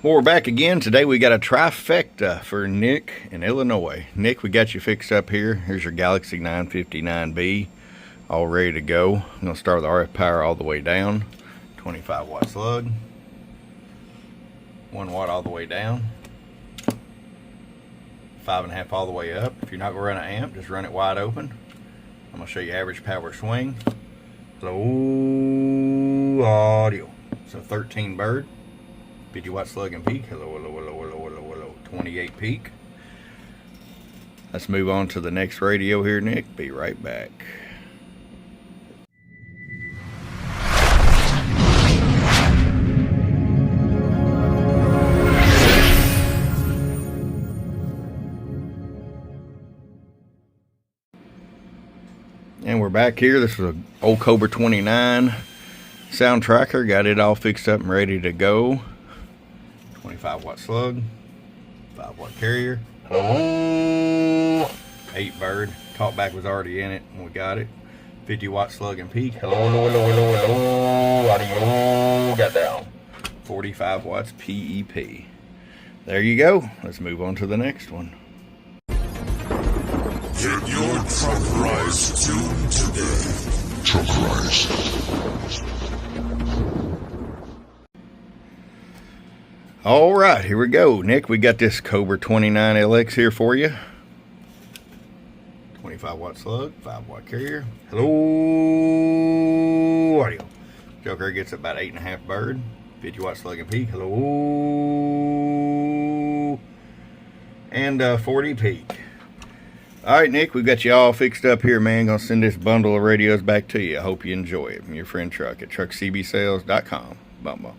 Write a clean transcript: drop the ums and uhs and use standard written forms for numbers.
Well, we're back again. Today we got a trifecta for Nick in Illinois. Nick, we got you fixed up here. Here's your Galaxy 959B, all ready to go. I'm going to start with the RF power all the way down. 25 watt slug. 1 watt all the way down. 5.5 all the way up. If you're not going to run an amp, just run it wide open. I'm going to show you average power swing. Low audio. So 13 bird. 50 watt slug and peak. Hello, hello, hello, hello, hello, hello. 28 peak. Let's move on to the next radio here, Nick. Be right back. And we're back here. This is an old Cobra 29 sound tracker. Got it all fixed up and ready to go. 25 watt slug, 5 watt carrier, 8 bird, talkback was already in it when we got it, 50 watt slug and peak, hello, hello, hello, hello, hello, audio, got down, 45 watts PEP. There you go. Let's move on to the next one. Get your truck rise tuned today. Truck rise. All right, here we go. Nick, we got this Cobra 29 LX here for you. 25 watt slug, 5 watt carrier. Hello, audio. Joker gets about 8.5 bird. 50 watt slug and peak. Hello. And 40 peak. All right, Nick, we've got you all fixed up here, man. Gonna send this bundle of radios back to you. I hope you enjoy it. From your friend Truck at truckcbsales.com. Bum bum.